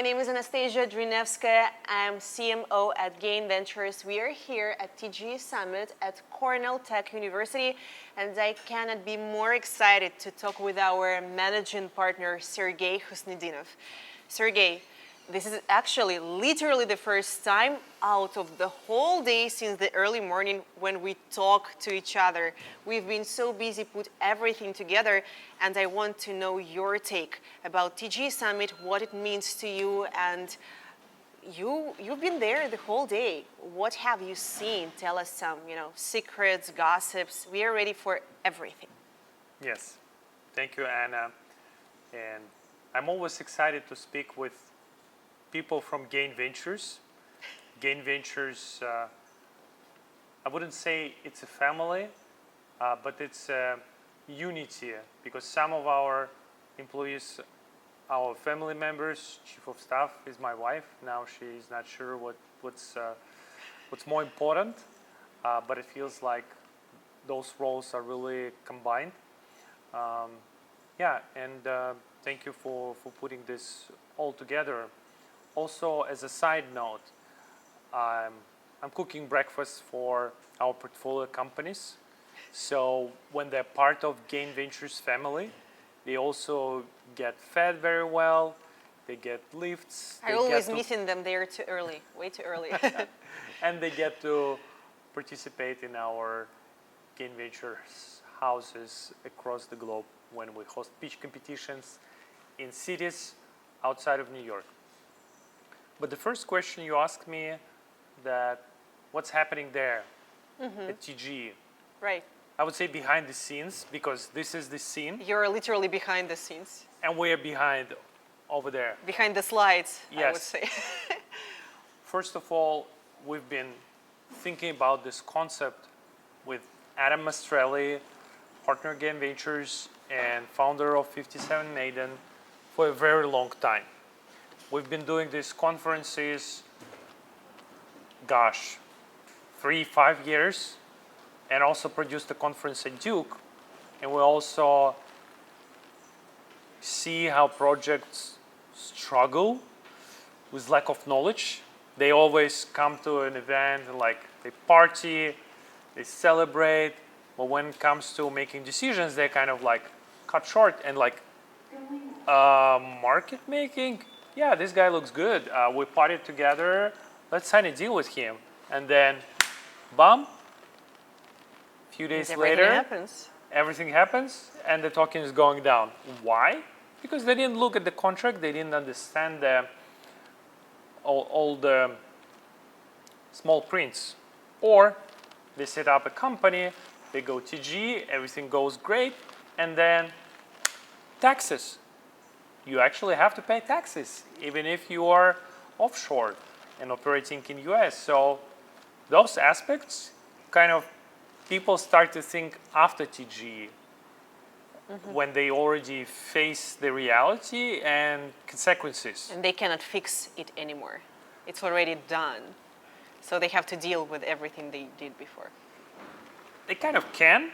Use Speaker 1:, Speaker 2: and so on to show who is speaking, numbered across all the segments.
Speaker 1: name is Anastasia Drinevska. I'm CMO at Gain Ventures. We are here at TGE Summit at Cornell Tech University, and I cannot be more excited to talk with our managing partner, Sergey Khusnetdinov. Sergey, this is actually literally the first time out of the whole day since the early morning when we talk to each other. We've been so busy put everything together, and I want to know your take about TGE Summit, what it means to you, and you've been there the whole day. What have you seen? Tell us some, secrets, gossips. We are ready for everything.
Speaker 2: Yes, thank you, Anna. And I'm always excited to speak with people from Gain Ventures. Gain Ventures, I wouldn't say it's a family, but it's a unity, because some of our employees, our family members, chief of staff is my wife. Now she's not sure what's more important, but it feels like those roles are really combined. Thank you for putting this all together. Also, as a side note, I'm cooking breakfast for our portfolio companies. So when they're part of Gain Ventures family, they also get fed very well. They get lifts.
Speaker 1: I always meeting them there too early, way too early.
Speaker 2: And they get to participate in our Gain Ventures houses across the globe when we host pitch competitions in cities outside of New York. But the first question you asked me, that what's happening there at TGE?
Speaker 1: Right.
Speaker 2: I would say behind the scenes, because this is the scene.
Speaker 1: You're literally behind the scenes.
Speaker 2: And we're behind over there.
Speaker 1: Behind the slides,
Speaker 2: yes.
Speaker 1: I would say.
Speaker 2: First of all, we've been thinking about this concept with Adam Mastrelli, partner Gain Ventures and founder of 57 Maiden, for a very long time. We've been doing these conferences, 3-5 years, and also produced a conference at Duke. And we also see how projects struggle with lack of knowledge. They always come to an event and they party, they celebrate, but when it comes to making decisions, they kind of cut short and market making. Yeah, this guy looks good. We partied together. Let's sign a deal with him. And then, bam, a few days later, everything happens, and the token is going down. Why? Because they didn't look at the contract. They didn't understand all the small prints. Or they set up a company, they go TGE, everything goes great, and then taxes. You actually have to pay taxes, even if you are offshore and operating in US. So those aspects, people start to think after TGE, when they already face the reality and consequences.
Speaker 1: And they cannot fix it anymore. It's already done. So they have to deal with everything they did before.
Speaker 2: They kind of can,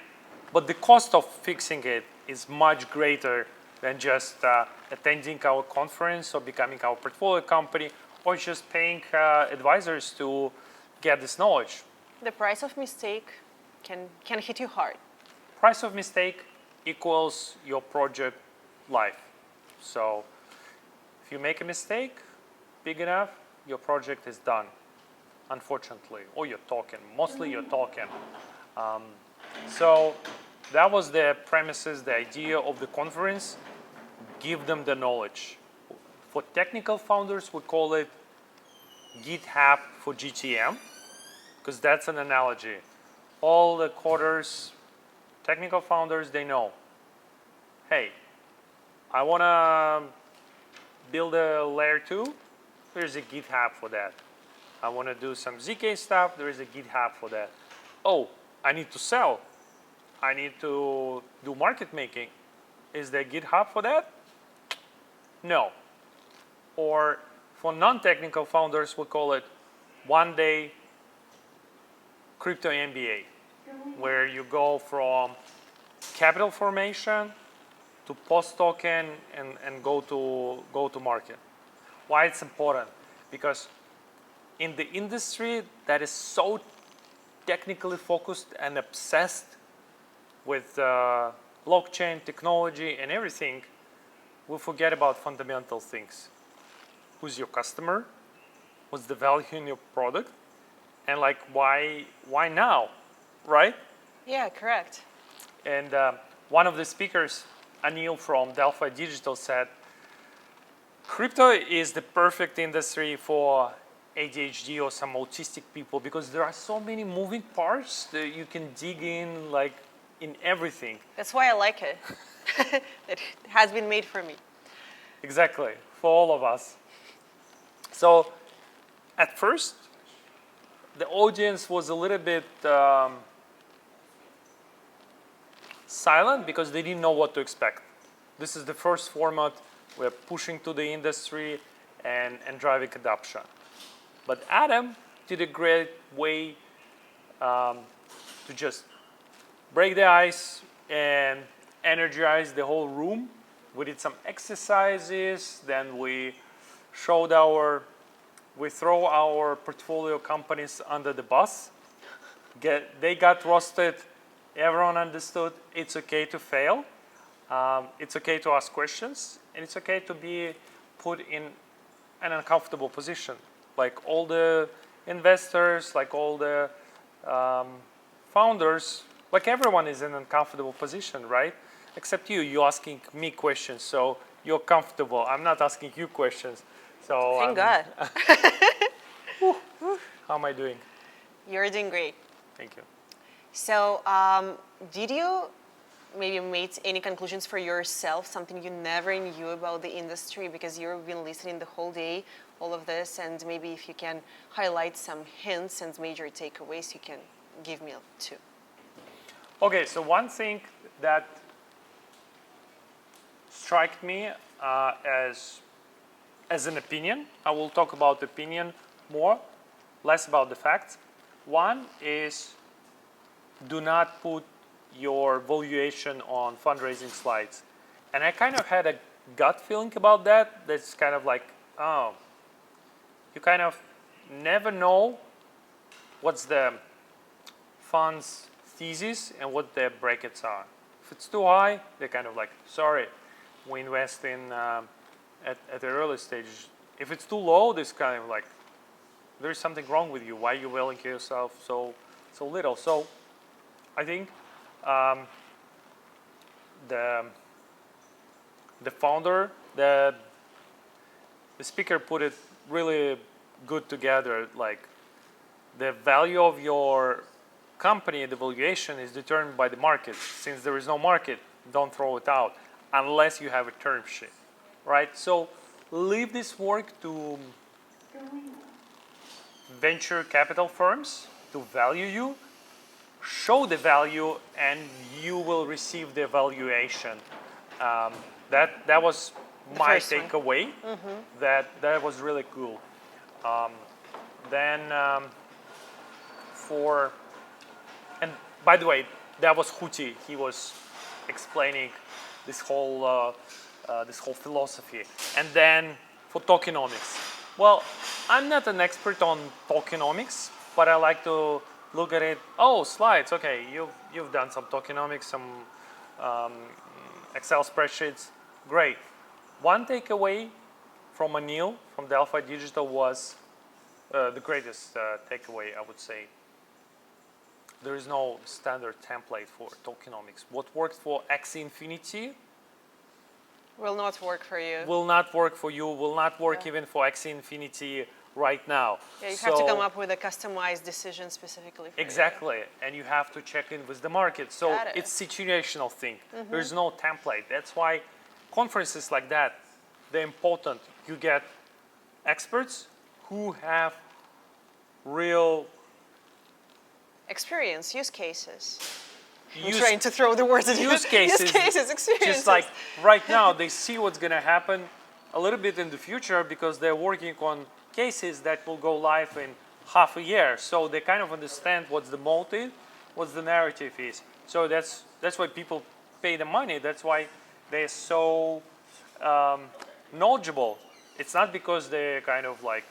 Speaker 2: but the cost of fixing it is much greater than just attending our conference or becoming our portfolio company or just paying advisors to get this knowledge.
Speaker 1: The price of mistake can hit you hard.
Speaker 2: Price of mistake equals your project life. So if you make a mistake big enough, your project is done, unfortunately, or your token, mostly your token. So that was the premises, the idea of the conference. Give them the knowledge. For technical founders, we call it GitHub for GTM, because that's an analogy. All the coders, technical founders, they know, hey, I want to build a layer 2, there's a GitHub for that. I want to do some ZK stuff, there is a GitHub for that. Oh, I need to sell. I need to do market making. Is there a GitHub for that? No. Or for non-technical founders, we call it one-day crypto MBA, where you go from capital formation to post token and go to market. Why it's important? Because in the industry that is so technically focused and obsessed with blockchain technology and everything, we forget about fundamental things. Who's your customer? What's the value in your product? And like, why now, right?
Speaker 1: Yeah, correct.
Speaker 2: And one of the speakers, Anil from Delphi Digital, said, crypto is the perfect industry for ADHD or some autistic people because there are so many moving parts that you can dig in like in everything.
Speaker 1: That's why I like it. It has been made for me.
Speaker 2: Exactly, for all of us. So at first, the audience was a little bit silent because they didn't know what to expect. This is the first format we're pushing to the industry and driving adoption. But Adam did a great way to just break the ice and energize the whole room. We did some exercises, then we throw our portfolio companies under the bus. They got roasted. Everyone understood it's okay to fail. It's okay to ask questions, and it's okay to be put in an uncomfortable position. Like all the investors, like all the founders, like everyone is in an uncomfortable position, right? Except you're asking me questions, so you're comfortable. I'm not asking you questions. So
Speaker 1: Thank God.
Speaker 2: How am I doing?
Speaker 1: You're doing great.
Speaker 2: Thank you.
Speaker 1: So, did you maybe made any conclusions for yourself, something you never knew about the industry because you've been listening the whole day, all of this, and maybe if you can highlight some hints and major takeaways you can give me too.
Speaker 2: Okay, so one thing that struck me as an opinion, I will talk about opinion more, less about the facts. One is do not put your valuation on fundraising slides. And I kind of had a gut feeling about that. That's kind of like, oh, you kind of never know what's the fund's thesis and what their brackets are. If it's too high, they're kind of like, sorry, we invest in at the early stage. If it's too low, this kind of like, there's something wrong with you. Why are you valuing yourself so little? So I think the founder, the speaker put it really good together. Like the value of your company, the valuation is determined by the market. Since there is no market, don't throw it out unless you have a term sheet, right? So leave this work to venture capital firms to value you, show the value, and you will receive the valuation. That was my takeaway. Mm-hmm. That was really cool. And by the way, that was Huti. He was explaining this whole philosophy. And then for tokenomics. Well, I'm not an expert on tokenomics, but I like to look at it. Oh, slides. Okay, you've done some tokenomics, some Excel spreadsheets. Great. One takeaway from Anil from Delphi Digital was the greatest takeaway, I would say. There is no standard template for tokenomics. What works for Axie Infinity
Speaker 1: will not work for you.
Speaker 2: Will not work for you. Will not work even for Axie Infinity right now.
Speaker 1: Yeah, you have to come up with a customized decision specifically for
Speaker 2: exactly, you. And you have to check in with the market. So it's situational thing. Mm-hmm. There's no template. That's why conferences like that, they're important. You get experts who have real
Speaker 1: experience, use cases. I'm trying to throw the words at you.
Speaker 2: Use cases.
Speaker 1: Use cases, experiences.
Speaker 2: Just like right now, they see what's going to happen a little bit in the future because they're working on cases that will go live in half a year. So they kind of understand what's the motive, what's the narrative is. So that's why people pay the money. That's why they're so knowledgeable it's not because they're kind of like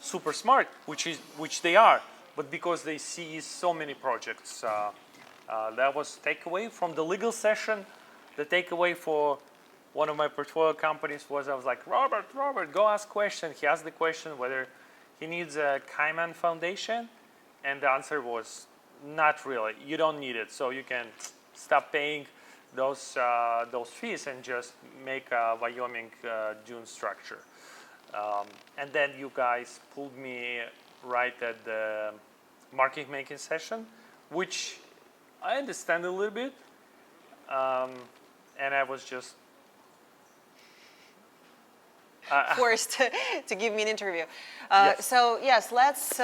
Speaker 2: super smart, which they are, but because they see so many projects. That was takeaway from the legal session. The takeaway for one of my portfolio companies was I was like, Robert, go ask question. He asked the question whether he needs a Cayman foundation, and the answer was not really. You don't need it, so you can stop paying those fees and just make a Wyoming dune structure. And then you guys pulled me right at the market making session, which I understand a little bit, and I was just
Speaker 1: forced to give me an interview.
Speaker 2: Yes.
Speaker 1: So yes, let's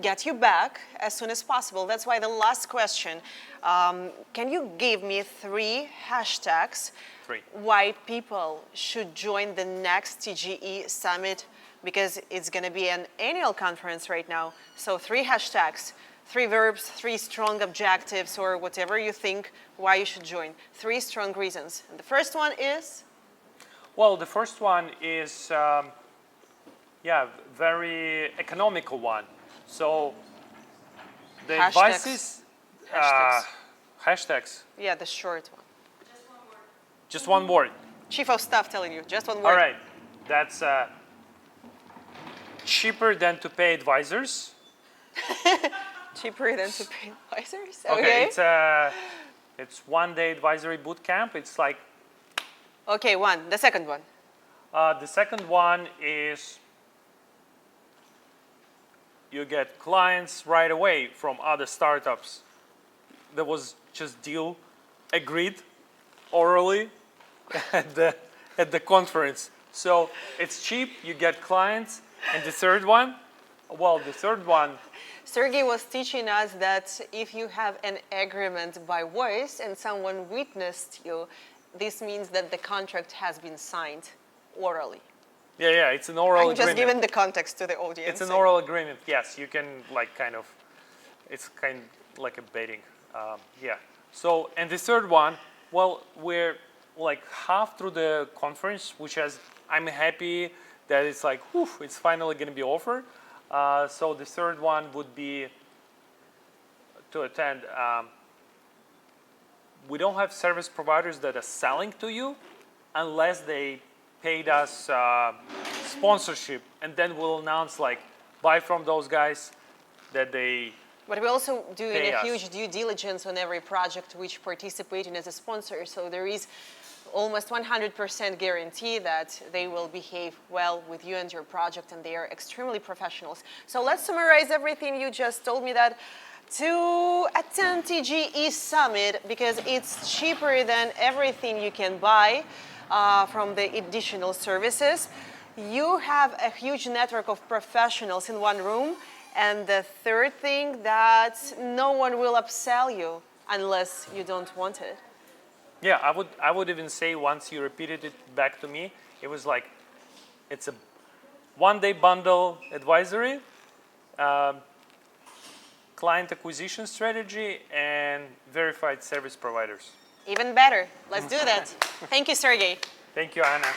Speaker 1: get you back as soon as possible. That's why the last question, can you give me 3 hashtags why people should join the next TGE Summit, because it's going to be an annual conference right now. So 3 hashtags, 3 verbs, 3 strong objectives, or whatever you think why you should join. 3 strong reasons. And the first one is?
Speaker 2: Well, the first one is, very economical one. So the advice is hashtags.
Speaker 1: Yeah, the short one.
Speaker 2: Just one word.
Speaker 1: Chief of Staff telling you, just one word.
Speaker 2: All right, that's cheaper than to pay advisors.
Speaker 1: Cheaper than to pay advisors?
Speaker 2: Okay, it's 1-day advisory boot camp. It's like.
Speaker 1: Okay, one. The second one.
Speaker 2: The second one is you get clients right away from other startups. There was just deal agreed orally at the conference. So it's cheap, you get clients. And the third one,
Speaker 1: Sergey was teaching us that if you have an agreement by voice and someone witnessed you, this means that the contract has been signed orally.
Speaker 2: Yeah, it's an oral agreement.
Speaker 1: I'm just giving the context to the audience.
Speaker 2: It's an oral agreement, yes. You can it's kind of like a betting, yeah. So, and the third one, well, we're like half through the conference, I'm happy that it's like, whew, it's finally going to be over. So the third one would be to attend. We don't have service providers that are selling to you unless they paid us sponsorship, and then we'll announce buy from those guys that they.
Speaker 1: But we're also doing a huge
Speaker 2: us.
Speaker 1: due diligence on every project which participating as a sponsor. So there is almost 100% guarantee that they will behave well with you and your project, and they are extremely professionals. So let's summarize everything you just told me, that to attend TGE Summit, because it's cheaper than everything you can buy from the additional services. You have a huge network of professionals in one room. And the third thing, that no one will upsell you unless you don't want it.
Speaker 2: Yeah, I would even say, once you repeated it back to me, it was like, it's a 1-day bundle advisory, client acquisition strategy, and verified service providers.
Speaker 1: Even better. Let's do that. Thank you, Sergey.
Speaker 2: Thank you, Anna.